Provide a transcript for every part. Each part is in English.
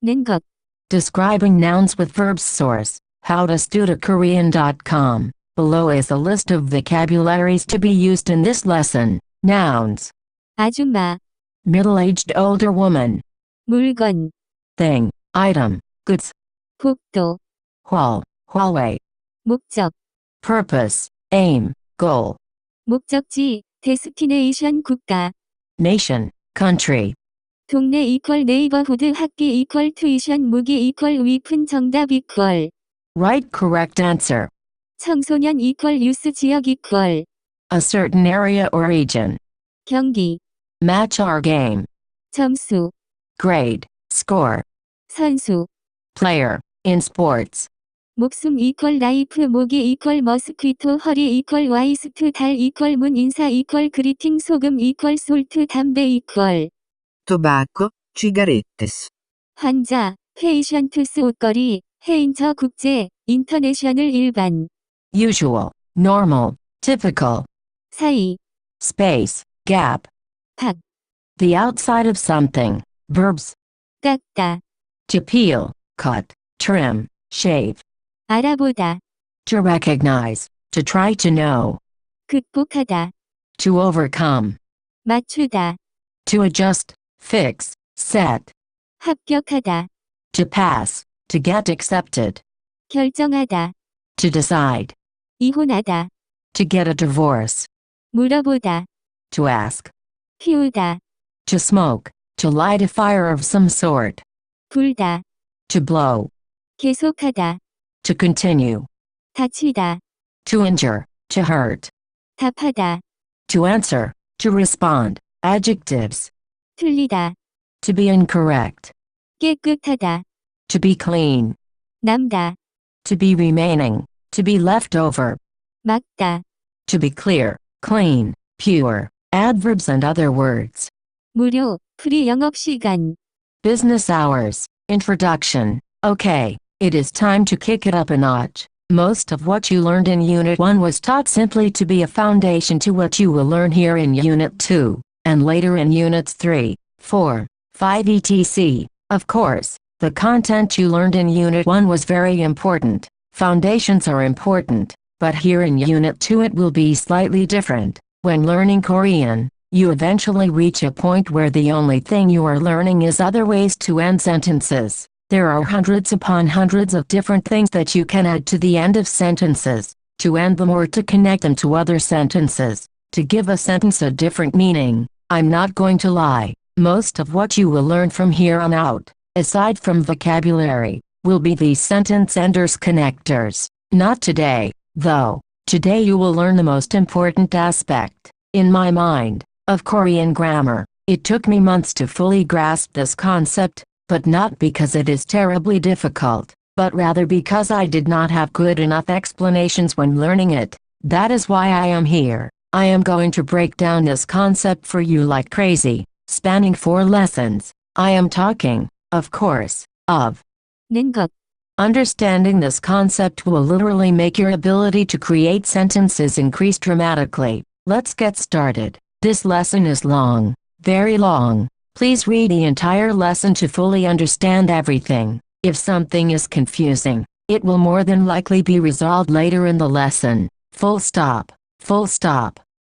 는 것. Describing nouns with verbs source, howtostudykorean.com. Below is a list of vocabularies to be used in this lesson. Nouns. 아줌마, Middle-aged older woman. 물건, Thing, item, goods. 복도, Hall, hallway. 목적, Purpose, aim, goal. 목적지, 데스티네이션 국가, Nation, country. 동네 이퀄 네이버후드 학기 이퀄 투이션 무기 이퀄 위픈 정답 이퀄 Right correct answer. 청소년 이퀄 유스 지역 이퀄 A certain area or region. 경기, Match or game. 점수, Grade, score. 선수, Player, in sports. 목숨 이퀄 라이프 모기 이퀄 머스퀴토 허리 이퀄 와이스트 달 이퀄 문 인사 이퀄 그리팅 소금 이퀄 솔트 담배 이퀄 Tobacco, cigarettes. 환자, 페이션트스 옷걸이, 해인처 국제, 인터내셔널 일반, Usual, normal, typical. 사이, Space, gap. 밖, The outside of something. Verbs. 깎다, To peel, cut, trim, shave. 알아보다, To recognize, to try to know. 극복하다, To overcome. 맞추다, To adjust, fix, set. 합격하다, To pass, to get accepted. 결정하다, To decide. 이혼하다, To get a divorce. 물어보다, To ask. 피우다, To smoke, to light a fire of some sort. 불다, To blow. 계속하다, To continue. 다치다, To injure, to hurt. 답하다, To answer, to respond. Adjectives. 틀리다, To be incorrect. 깨끗하다, To be clean. 남다, To be remaining. To be left over. 막다, To be clear, clean, pure. Adverbs and other words. 무료, 프리 영업시간, Business hours. Introduction. Okay, it is time to kick it up a notch. Most of what you learned in Unit 1 was taught simply to be a foundation to what you will learn here in Unit 2, and later in Units 3, 4, 5 etc. Of course, the content you learned in Unit 1 was very important. Foundations are important, but here in Unit 2 it will be slightly different. When learning Korean, you eventually reach a point where the only thing you are learning is other ways to end sentences. There are hundreds upon hundreds of different things that you can add to the end of sentences, to end them or to connect them to other sentences, to give a sentence a different meaning. I'm not going to lie, most of what you will learn from here on out, aside from vocabulary, will be these sentence enders connectors. Not today, though. Today you will learn the most important aspect, in my mind, of Korean grammar. It took me months to fully grasp this concept, but not because it is terribly difficult, but rather because I did not have good enough explanations when learning it. That is why I am here. I am going to break down this concept for you like crazy, spanning 4 lessons. I am talking, of course, of 는 것, understanding this concept will literally make your ability to create sentences increase dramatically. Let's get started. This lesson is long, very long. Please read the entire lesson to fully understand everything. If something is confusing, it will more than likely be resolved later in the lesson. Full stop,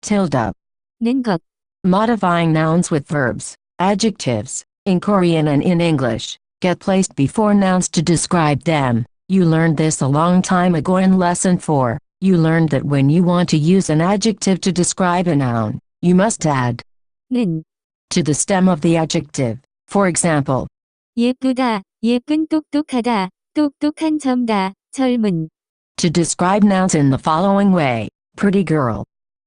tilde. 는 것, Modifying nouns with verbs, adjectives, in Korean and in English, get placed before nouns to describe them. You learned this a long time ago in Lesson 4. You learned that when you want to use an adjective to describe a noun, you must add 는, to the stem of the adjective. For example, 예쁘다, 예쁜 똑똑하다, 똑똑한 점다, 젊은, to describe nouns in the following way: pretty girl,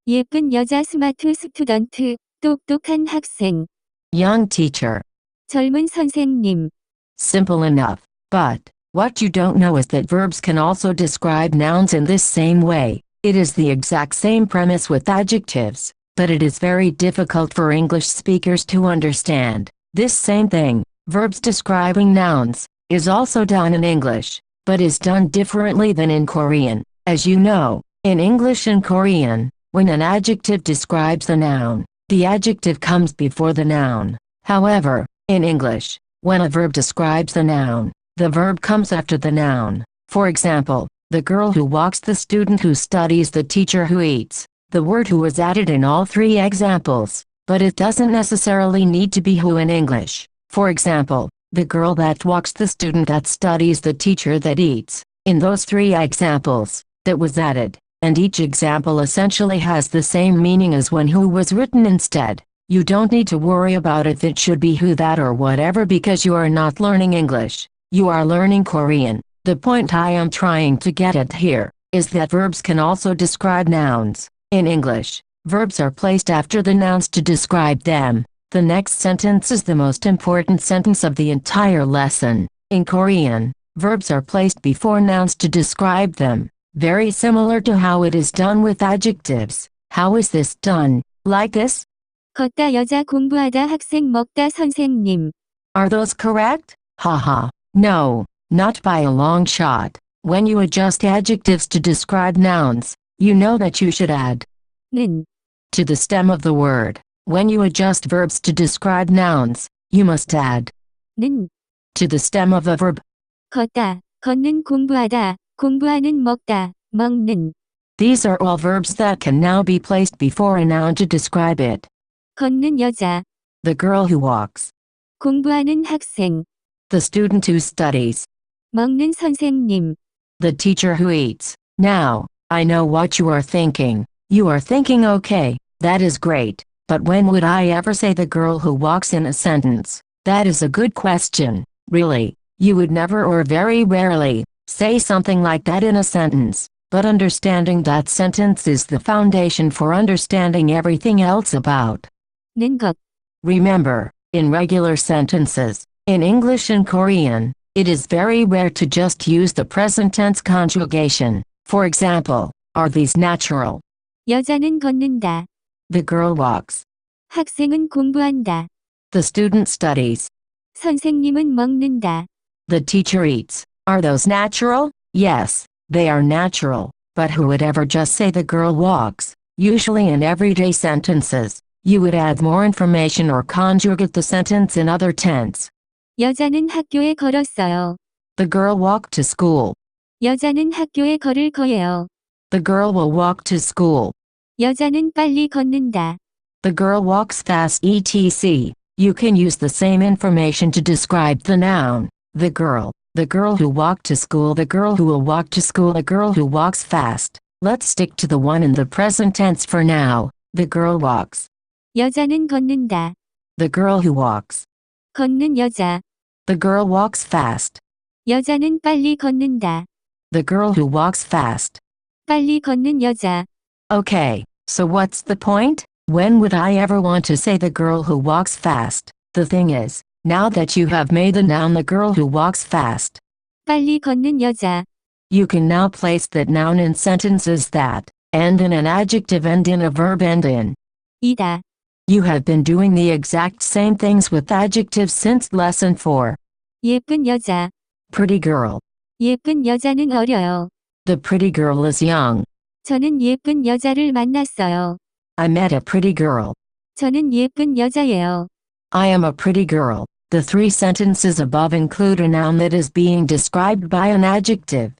예쁜 여자 스마트 스튜던트, 똑똑한 학생, young teacher. 젊은 선생님, Simple enough. But what you don't know is that verbs can also describe nouns in this same way. It is the exact same premise with adjectives, but it is very difficult for English speakers to understand. This same thing, verbs describing nouns, is also done in English, but is done differently than in Korean. As you know, in English and Korean, when an adjective describes a noun, the adjective comes before the noun. However, in English, When a verb describes a noun, the verb comes after the noun. For example, the girl who walks, the student who studies, the teacher who eats. The word who is added in all three examples, but it doesn't necessarily need to be who in English. For example, the girl that walks, the student that studies, the teacher that eats. In those three examples, that was added, and each example essentially has the same meaning as when who was written instead. You don't need to worry about if it should be who, that, or whatever, because you are not learning English. You are learning Korean. The point I am trying to get at here is that verbs can also describe nouns. In English, verbs are placed after the nouns to describe them. The next sentence is the most important sentence of the entire lesson. In Korean, verbs are placed before nouns to describe them, very similar to how it is done with adjectives. How is this done? Like this? 걷다 여자, 공부하다 학생, 먹다 선생님. Are those correct? Haha. No, not by a long shot. When you adjust adjectives to describe nouns, you know that you should add 는 to the stem of the word. When you adjust verbs to describe nouns, you must add 는 to the stem of a verb. 걷다, 걷는, 공부하다, 공부하는, 먹다, 먹는. These are all verbs that can now be placed before a noun to describe it. 걷는 여자, The girl who walks, 공부하는 학생, the student who studies, 먹는 선생님. the teacher who eats. Now, I know what you are thinking. You are thinking, okay, that is great, but when would I ever say the girl who walks in a sentence? That is a good question, really. You would never, or very rarely, say something like that in a sentence, but understanding that sentence is the foundation for understanding everything else about 는 것. Remember, in regular sentences, in English and Korean, it is very rare to just use the present tense conjugation. For example, are these natural? 여자는 걷는다. The girl walks. 학생은 공부한다. The student studies. 선생님은 먹는다. The teacher eats. Are those natural? Yes, they are natural. But who would ever just say the girl walks? Usually in everyday sentences, you would add more information or conjugate the sentence in other tense. 여자는 학교에 걸었어요. The girl walked to school. 여자는 학교에 걸을 거예요. The girl will walk to school. 여자는 빨리 걷는다. The girl walks fast, etc. You can use the same information to describe the noun, the girl who walked to school, the girl who will walk to school, a girl who walks fast. Let's stick to the one in the present tense for now. The girl walks. 여자는 걷는다. The girl who walks. 걷는 여자. The girl walks fast. 여자는 빨리 걷는다. The girl who walks fast. 빨리 걷는 여자. Okay, so what's the point? When would I ever want to say the girl who walks fast? The thing is, now that you have made the noun the girl who walks fast, 빨리 걷는 여자. you can now place that noun in sentences that end in an adjective and in a verb end in 이다. You have been doing the exact same things with adjectives since lesson 4. 예쁜 여자. Pretty girl. 예쁜 여자는 어려요. The pretty girl is young. 저는 예쁜 여자를 만났어요. I met a pretty girl. 저는 예쁜 여자예요. I am a pretty girl. The three sentences above include a noun that is being described by an adjective.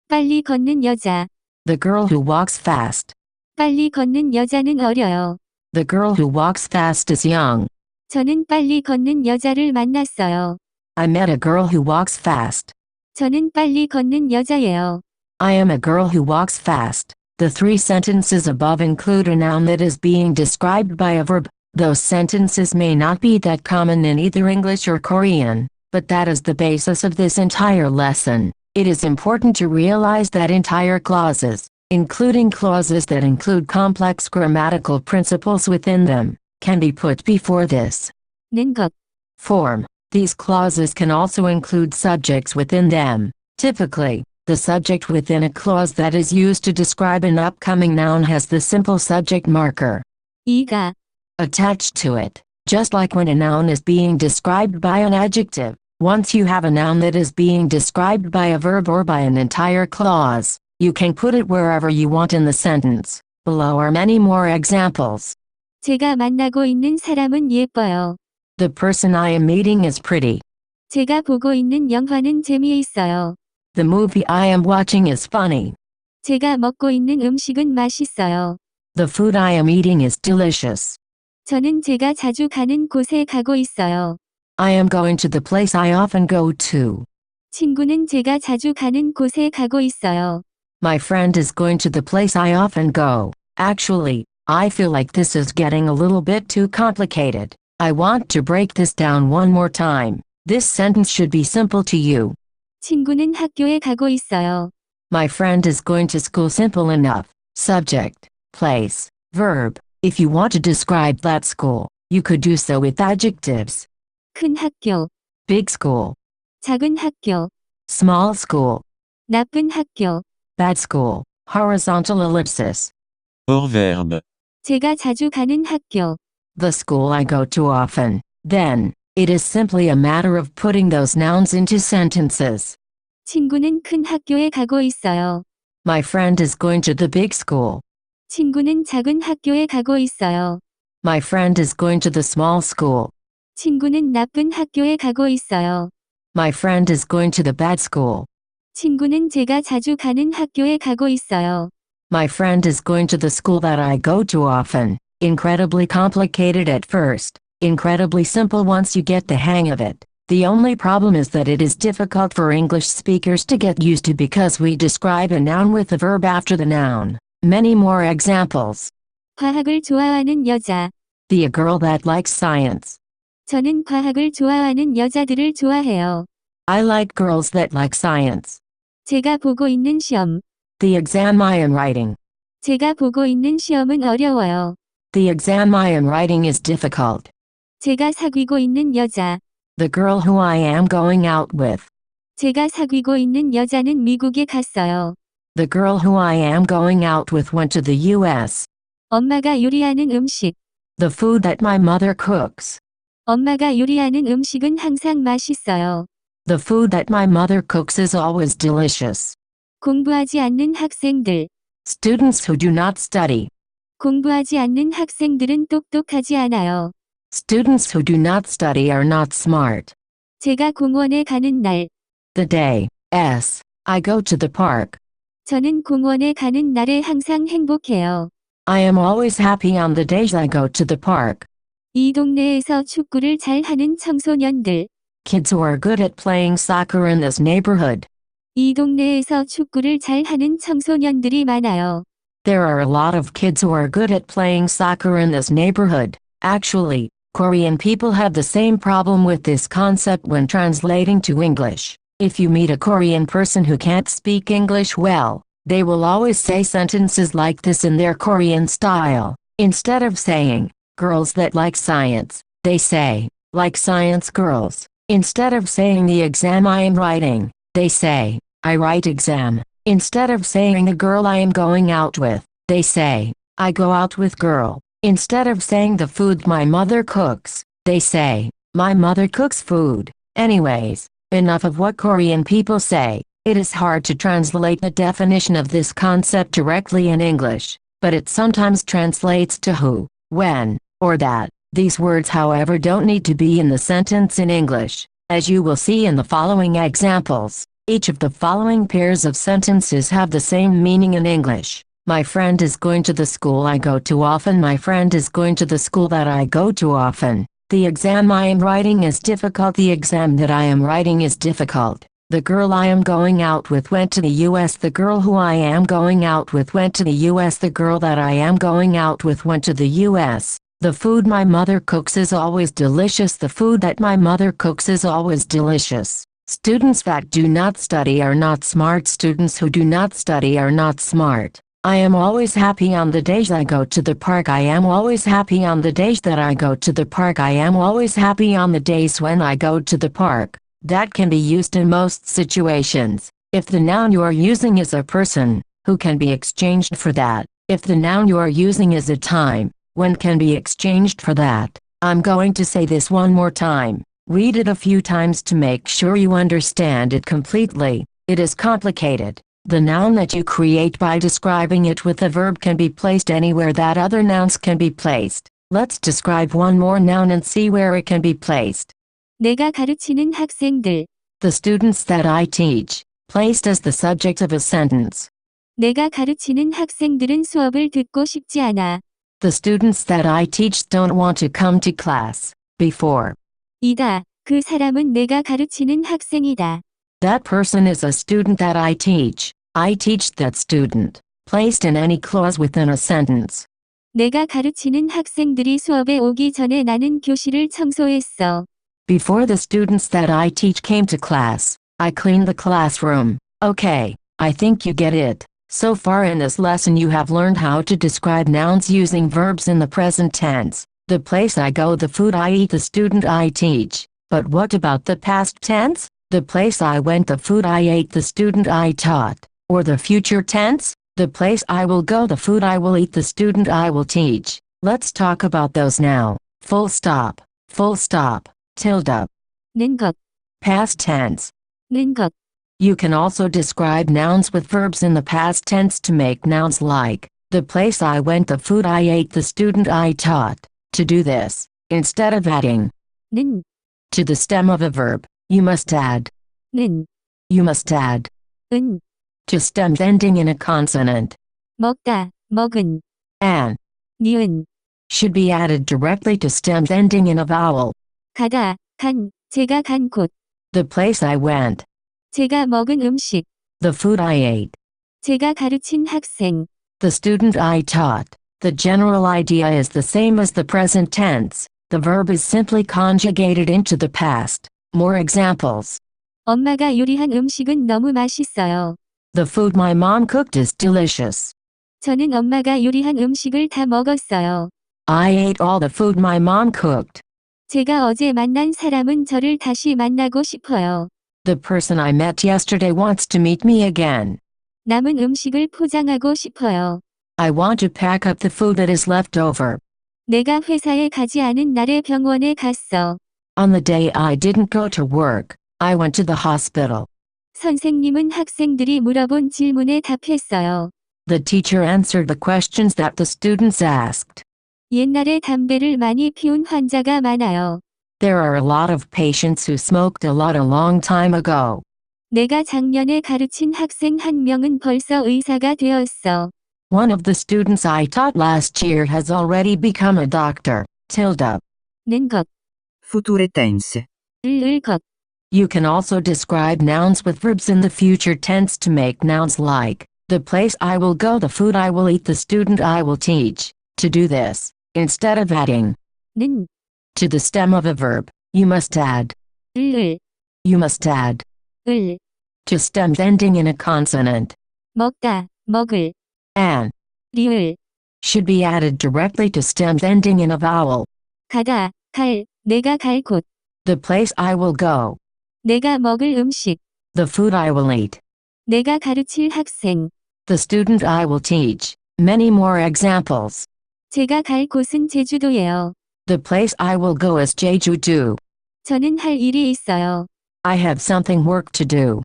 빨리 걷는 여자. The girl who walks fast. 빨리 걷는 여자는 어려요. The girl who walks fast is young. 저는 빨리 걷는 여자를 만났어요. I met a girl who walks fast. 저는 빨리 걷는 여자예요. I am a girl who walks fast. The three sentences above include a noun that is being described by a verb. Those sentences may not be that common in either English or Korean, but that is the basis of this entire lesson. It is important to realize that entire clauses, including clauses that include complex grammatical principles within them, can be put before this 는 것. form. These clauses can also include subjects within them. Typically, the subject within a clause that is used to describe an upcoming noun has the simple subject marker 이가. attached to it. Just like when a noun is being described by an adjective, once you have a noun that is being described by a verb or by an entire clause, you can put it wherever you want in the sentence. Below are many more examples. 제가 만나고 있는 사람은 예뻐요. The person I am meeting is pretty. 제가 보고 있는 영화는 재미있어요. The movie I am watching is funny. 제가 먹고 있는 음식은 맛있어요. The food I am eating is delicious. 저는 제가 자주 가는 곳에 가고 있어요. I am going to the place I often go to. 친구는 제가 자주 가는 곳에 가고 있어요. My friend is going to the place I often go. Actually, I feel like this is getting a little bit too complicated. I want to break this down one more time. This sentence should be simple to you. 친구는 학교에 가고 있어요. My friend is going to school. Simple enough. Subject, place, verb. If you want to describe that school, you could do so with adjectives. 큰 학교, Big school, 작은 학교, small school, 나쁜 학교. bad school, horizontal ellipsis. Hors verbe. 제가 자주 가는 학교. The school I go to often. Then, it is simply a matter of putting those nouns into sentences. 친구는 큰 학교에 가고 있어요. My friend is going to the big school. 친구는 작은 학교에 가고 있어요. My friend is going to the small school. 친구는 나쁜 학교에 가고 있어요. My friend is going to the bad school. 친구는 제가 자주 가는 학교에 가고 있어요. My friend is going to the school that I go to often. Incredibly complicated at first, incredibly simple once you get the hang of it. The only problem is that it is difficult for English speakers to get used to because we describe a noun with a verb after the noun. Many more examples. 과학을 좋아하는 여자. Be a girl that likes science. 저는 과학을 좋아하는 여자들을 좋아해요. I like girls that like science. 제가 보고 있는 시험. The exam I am writing. 제가 보고 있는 시험은 어려워요. The exam I am writing is difficult. 제가 사귀고 있는 여자. The girl who I am going out with. 제가 사귀고 있는 여자는 미국에 갔어요. The girl who I am going out with went to the US. 엄마가 요리하는 음식. The food that my mother cooks. 엄마가 요리하는 음식은 항상 맛있어요. The food that my mother cooks is always delicious. 공부하지 않는 학생들. Students who do not study. 공부하지 않는 학생들은 똑똑하지 않아요. Students who do not study are not smart. 제가 공원에 가는 날. The day, I go to the park. 저는 공원에 가는 날에 항상 행복해요. I am always happy on the days I go to the park. 이 동네에서 축구를 잘 하는 청소년들. Kids who are good at playing soccer in this neighborhood. 이 동네에서 축구를 잘 하는 청소년들이 많아요. There are a lot of kids who are good at playing soccer in this neighborhood. Actually, Korean people have the same problem with this concept when translating to English. If you meet a Korean person who can't speak English well, they will always say sentences like this in their Korean style. Instead of saying, girls that like science, they say, like science girls. Instead of saying the exam I am writing, they say, I write exam. Instead of saying the girl I am going out with, they say, I go out with girl. Instead of saying the food my mother cooks, they say, my mother cooks food. Anyways, enough of what Korean people say. It is hard to translate the definition of this concept directly in English, but it sometimes translates to who, when, or that. These words, however, don't need to be in the sentence in English, as you will see in the following examples. Each of the following pairs of sentences have the same meaning in English. My friend is going to the school I go to often. My friend is going to the school that I go to often. The exam I am writing is difficult. The exam that I am writing is difficult. The girl I am going out with went to the US. The girl who I am going out with went to the US. The girl that I am going out with went to the US. The food my mother cooks is always delicious. The food that my mother cooks is always delicious. Students that do not study are not smart. Students who do not study are not smart. I am always happy on the days I go to the park. I am always happy on the days that I go to the park. I am always happy on the days when I go to the park. That can be used in most situations. If the noun you are using is a person, who can be exchanged for that. If the noun you are using is a time, when can be exchanged for that. I'm going to say this one more time. Read it a few times to make sure you understand it completely. It is complicated. The noun that you create by describing it with a verb can be placed anywhere that other nouns can be placed. Let's describe one more noun and see where it can be placed. 내가 가르치는 학생들. The students that I teach, placed as the subject of a sentence. 내가 가르치는 학생들은 수업을 듣고 싶지 않아. The students that I teach don't want to come to class. Before. 이다. 그 사람은 내가 가르치는 학생이다. That person is a student that I teach. I teach that student. Placed in any clause within a sentence. 내가 가르치는 학생들이 수업에 오기 전에 나는 교실을 청소했어. Before the students that I teach came to class, I cleaned the classroom. Okay, I think you get it. So far in this lesson you have learned how to describe nouns using verbs in the present tense. The place I go, the food I eat, the student I teach. But what about the past tense? The place I went, the food I ate, the student I taught. Or the future tense? The place I will go, the food I will eat, the student I will teach. Let's talk about those now. Full stop. Full stop. Tilde. 는 것. Past tense. 는 것. You can also describe nouns with verbs in the past tense to make nouns like, the place I went, the food I ate, the student I taught. To do this, instead of adding 는. to the stem of a verb, you must add. 는. You must add 은. to stems ending in a consonant. 먹다. 먹은. And 니은. should be added directly to stems ending in a vowel. 가다. 간. 제가 간 곳. The place I went. 제가 먹은 음식. The food I ate. 제가 가르친 학생. The student I taught. The general idea is the same as the present tense. The verb is simply conjugated into the past. More examples. 엄마가 요리한 음식은 너무 맛있어요. The food my mom cooked is delicious. 저는 엄마가 요리한 음식을 다 먹었어요. I ate all the food my mom cooked. 제가 어제 만난 사람은 저를 다시 만나고 싶어요. The person I met yesterday wants to meet me again. 남은 음식을 포장하고 싶어요. I want to pack up the food that is left over. 내가 회사에 가지 않은 날에 병원에 갔어. On the day I didn't go to work, I went to the hospital. 선생님은 학생들이 물어본 질문에 답했어요. The teacher answered the questions that the students asked. 옛날에 담배를 많이 피운 환자가 많아요. There are a lot of patients who smoked a lot a long time ago. 내가 작년에 가르친 학생 한 명은 벌써 의사가 되었어. One of the students I taught last year has already become a doctor. Tilde. 는 것. Future tense. 을 것. You can also describe nouns with verbs in the future tense to make nouns like, the place I will go, the food I will eat, the student I will teach. To do this, instead of adding 는. to the stem of a verb, you must add. 을. You must add 을. to stems ending in a consonant. 먹다. 먹을. And 리을. should be added directly to stems ending in a vowel. 가다. 갈. 내가 갈 곳. The place I will go. 내가 먹을 음식. The food I will eat. 내가 가르칠 학생. The student I will teach. Many more examples. 제가 갈 곳은 제주도예요. The place I will go is Jeju-do. 저는 할 일이 있어요. I have something work to do.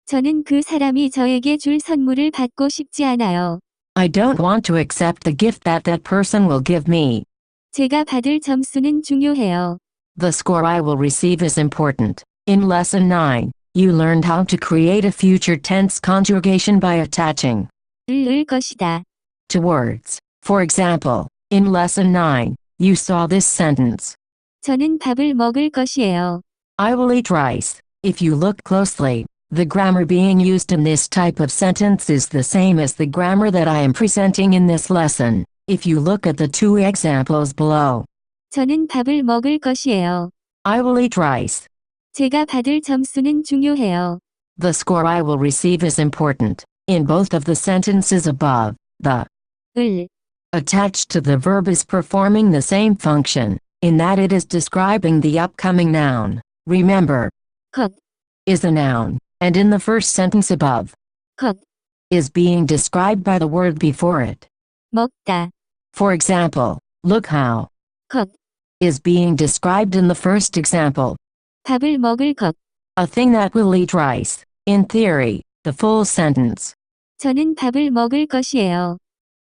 저는 그 사람이 저에게 줄 선물을 받고 싶지 않아요. I don't want to accept the gift that that person will give me. 제가 받을 점수는 중요해요. The score I will receive is important. In Lesson 9, you learned how to create a future tense conjugation by attaching 을 것이다. to words. For example, in Lesson 9, you saw this sentence. 저는 밥을 먹을 것이에요. I will eat rice. If you look closely, the grammar being used in this type of sentence is the same as the grammar that I am presenting in this lesson. If you look at the two examples below. 저는 밥을 먹을 것이에요. I will eat rice. 제가 받을 점수는 중요해요. The score I will receive is important. In both of the sentences above, the 을. attached to the verb is performing the same function, in that it is describing the upcoming noun. Remember, 것. is a noun, and in the first sentence above, 것. is being described by the word before it. 먹다. For example, look how, 것. is being described in the first example. 밥을 먹을 것. A thing that will eat rice. In theory, the full sentence 저는 밥을 먹을 것이에요.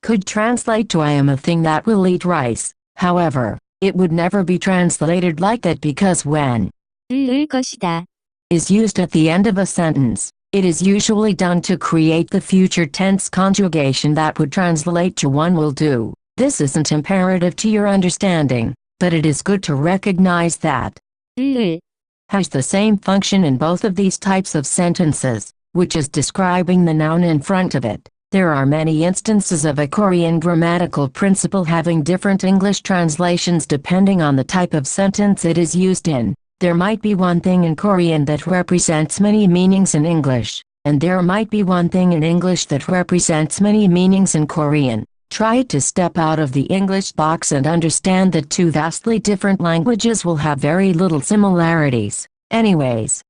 could translate to I am a thing that will eat rice. However, it would never be translated like that because when 을 것이다. is used at the end of a sentence. It is usually done to create the future tense conjugation that would translate to one will do. This isn't imperative to your understanding, but it is good to recognize that 을 has the same function in both of these types of sentences, which is describing the noun in front of it. There are many instances of a Korean grammatical principle having different English translations depending on the type of sentence it is used in. There might be one thing in Korean that represents many meanings in English, and there might be one thing in English that represents many meanings in Korean. Try to step out of the English box and understand that two vastly different languages will have very little similarities. Anyways,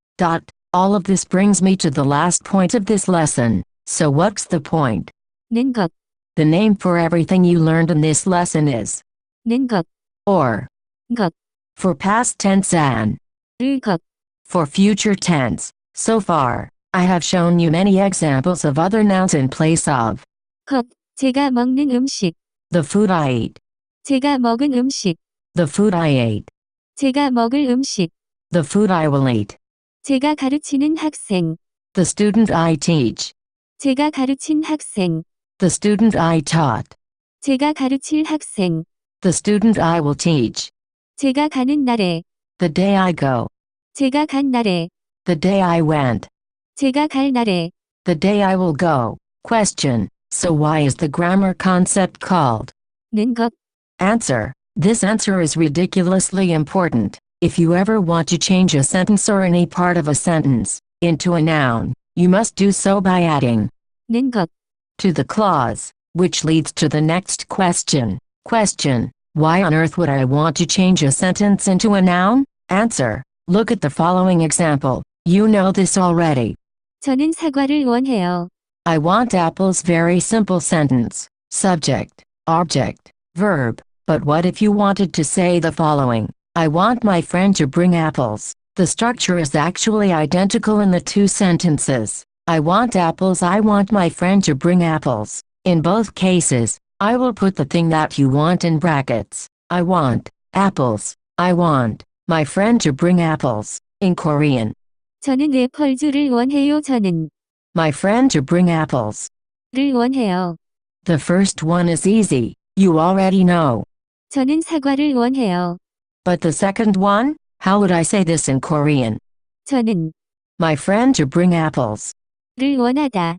all of this brings me to the last point of this lesson. So what's the point? 는 것, The name for everything you learned in this lesson is 는 것, or 것, for past tense and 을 것. for future tense. So far, I have shown you many examples of other nouns in place of 것, 제가 먹는 음식, the food I eat, 제가 먹은 음식, the food I ate, 제가 먹을 음식, the food I will eat, 제가 가르치는 학생, the student I teach, 제가 가르친 학생, the student I taught, 제가 가르칠 학생, the student I will teach, 제가 가는 날에, the day I go, 제가 간 날에, the day I went, 제가 갈 날에. the day I will go. Question: so why is the grammar concept called 는 것, answer? This answer is ridiculously important. If you ever want to change a sentence or any part of a sentence into a noun, you must do so by adding 는 것, to the clause, which leads to the next question. Question: why on earth would I want to change a sentence into a noun? Answer: look at the following example. You know this already. 저는 사과를 원해요. I want apples. Very simple sentence. Subject, object, verb. But what if you wanted to say the following? I want my friend to bring apples. The structure is actually identical in the two sentences. I want apples. I want my friend to bring apples. In both cases, I will put the thing that you want in brackets. I want apples. I want my friend to bring apples. In Korean, 저는 애플주를 원해요. 저는 my friend to bring apples. 를 원해요. The first one is easy. You already know. 저는 사과를 원해요. But the second one? How would I say this in Korean? 저는 My friend to bring apples. 를 원하다.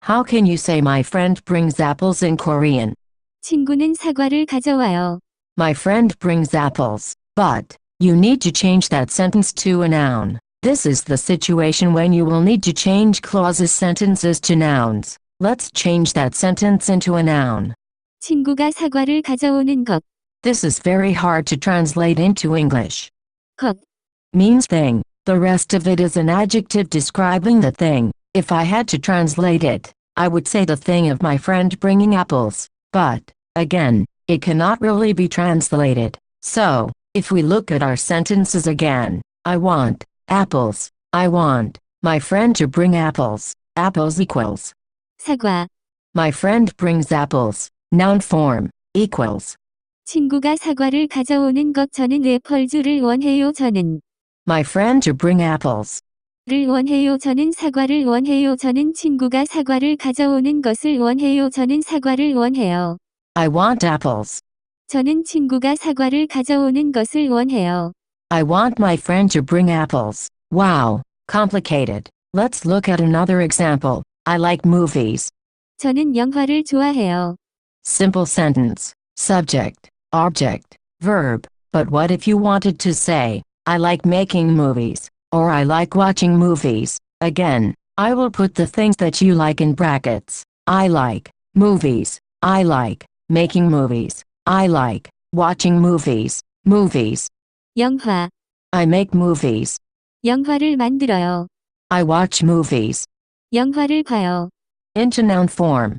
How can you say my friend brings apples in Korean? 친구는 사과를 가져와요. My friend brings apples. But you need to change that sentence to a noun. This is the situation when you will need to change clauses sentences to nouns. Let's change that sentence into a noun. 친구가 사과를 가져오는 것. This is very hard to translate into English. 것, Means thing. The rest of it is an adjective describing the thing. If I had to translate it, I would say the thing of my friend bringing apples. But, again, it cannot really be translated. So, if we look at our sentences again, I want apples. I want my friend to bring apples. Apples equals 사과. my friend brings apples. Noun form equals 친구가 사과를 가져오는 것. 저는 애플주를 원해요. 저는 my friend to bring apples. 를 원해요. 저는 사과를 원해요. 저는 친구가 사과를 가져오는 것을 원해요. 저는 사과를 원해요. I want apples. 저는 친구가 사과를 가져오는 것을 원해요. I want my friend to bring apples. Wow, complicated. Let's look at another example. I like movies. 저는 영화를 좋아해요. Simple sentence. Subject, object, verb. But what if you wanted to say, I like making movies, or I like watching movies? Again, I will put the things that you like in brackets. I like movies. I like making movies. I like watching movies. Movies. 영화. I make movies. 영화를 만들어요. I watch movies. 영화를 봐요. Into noun form.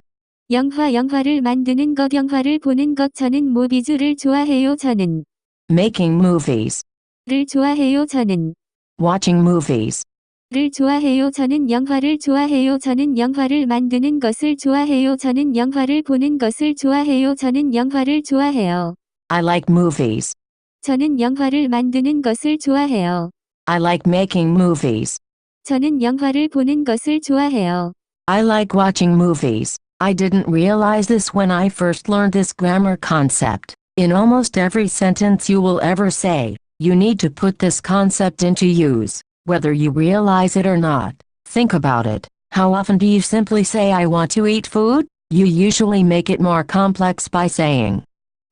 영화를 만드는 것. 영화를 보는 것. 저는 모비주를 좋아해요. 저는 Making movies. 를 좋아해요. 저는 Watching movies. 를 좋아해요. 저는 영화를 좋아해요. 저는 영화를 만드는 것을 좋아해요. 저는 영화를 보는 것을 좋아해요. 저는 영화를 좋아해요. I like movies. 저는 영화를 만드는 것을 좋아해요. I like making movies. 저는 영화를 보는 것을 좋아해요. I like watching movies. I didn't realize this when I first learned this grammar concept. In almost every sentence you will ever say, you need to put this concept into use, whether you realize it or not. Think about it. How often do you simply say I want to eat food? You usually make it more complex by saying,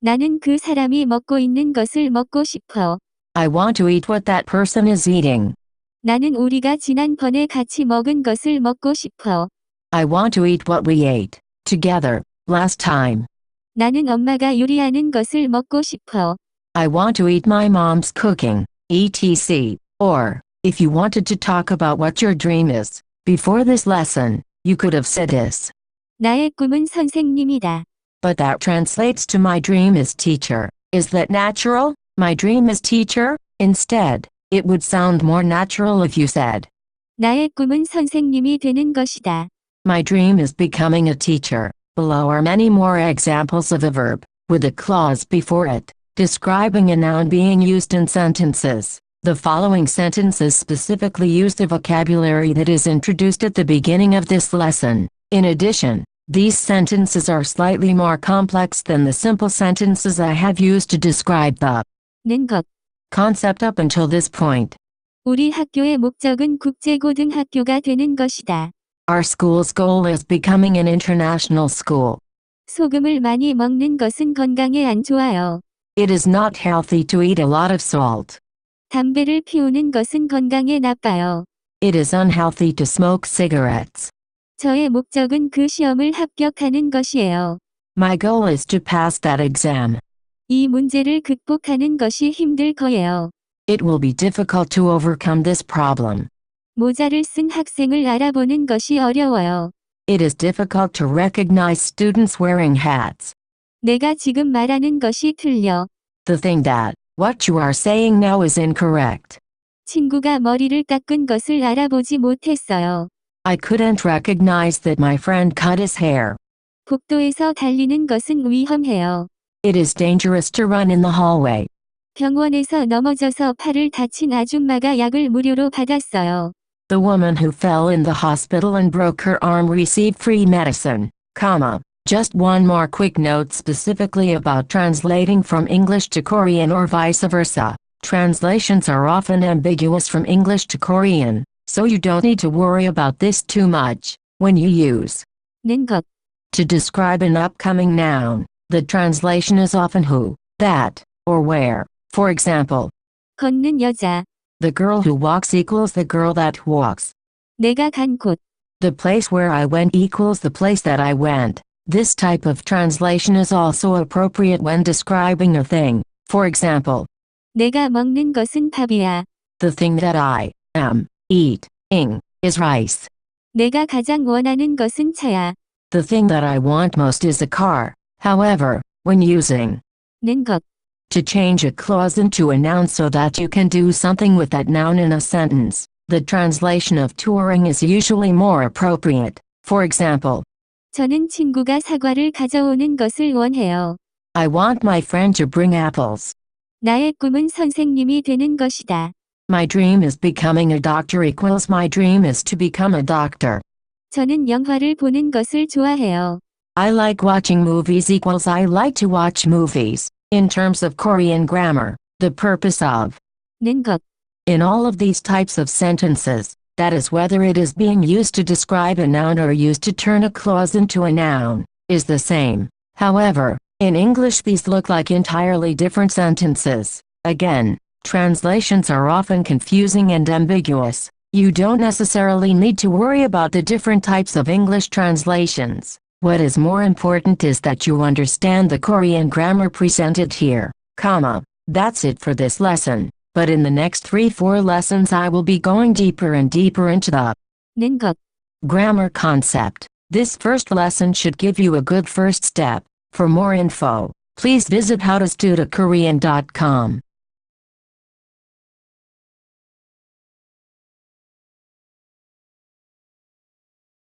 나는 그 사람이 먹고 있는 것을 먹고 싶어. I want to eat what that person is eating. 나는 우리가 지난번에 같이 먹은 것을 먹고 싶어. I want to eat what we ate together last time. 나는 엄마가 요리하는 것을 먹고 싶어. I want to eat my mom's cooking, etc. Or, if you wanted to talk about what your dream is, before this lesson, you could have said this. 나의 꿈은 선생님이다. But that translates to my dream is teacher. Is that natural? My dream is teacher? Instead, it would sound more natural if you said, 나의 꿈은 선생님이 되는 것이다. my dream is becoming a teacher. Below are many more examples of a verb, with a clause before it, describing a noun being used in sentences. The following sentences specifically use the vocabulary that is introduced at the beginning of this lesson. In addition, these sentences are slightly more complex than the simple sentences I have used to describe the 는 것. concept up until this point. 우리 학교의 목적은 국제고등학교가 되는 것이다. Our school's goal is becoming an international school. 소금을 많이 먹는 것은 건강에 안 좋아요. It is not healthy to eat a lot of salt. 담배를 피우는 것은 건강에 나빠요. It is unhealthy to smoke cigarettes. 저의 목적은 그 시험을 합격하는 것이에요. My goal is to pass that exam. 이 문제를 극복하는 것이 힘들 거예요. It will be difficult to overcome this problem. 모자를 쓴 학생을 알아보는 것이 어려워요. It is difficult to recognize students wearing hats. 내가 지금 말하는 것이 틀려. The thing that, what you are saying now is incorrect. 친구가 머리를 깎은 것을 알아보지 못했어요. I couldn't recognize that my friend cut his hair. 복도에서 달리는 것은 위험해요. It is dangerous to run in the hallway. 병원에서 넘어져서 팔을 다친 아줌마가 약을 무료로 받았어요. The woman who fell in the hospital and broke her arm received free medicine, comma. Just one more quick note specifically about translating from English to Korean or vice versa. Translations are often ambiguous from English to Korean, so you don't need to worry about this too much. When you use 는 것. to describe an upcoming noun, the translation is often who, that, or where. For example, 걷는 여자. the girl who walks equals the girl that walks. 내가 간 곳. The place where I went equals the place that I went. This type of translation is also appropriate when describing a thing. For example, 내가 먹는 것은 밥이야. the thing that I am eating is rice. 내가 가장 원하는 것은 차야. The thing that I want most is a car. However, when using 는 것. to change a clause into a noun so that you can do something with that noun in a sentence, the translation of touring is usually more appropriate. For example, 저는 친구가 사과를 가져오는 것을 원해요. I want my friend to bring apples. 나의 꿈은 선생님이 되는 것이다. My dream is becoming a doctor equals my dream is to become a doctor. 저는 영화를 보는 것을 좋아해요. I like watching movies equals I like to watch movies. In terms of Korean grammar, the purpose of 는 것. in all of these types of sentences, that is whether it is being used to describe a noun or used to turn a clause into a noun, is the same. However, in English these look like entirely different sentences. Again, translations are often confusing and ambiguous. You don't necessarily need to worry about the different types of English translations. What is more important is that you understand the Korean grammar presented here, comma. That's it for this lesson, but in the next 3-4 lessons I will be going deeper and deeper into the 는 것. grammar concept. This first lesson should give you a good first step. For more info, please visit howtostudykorean.com.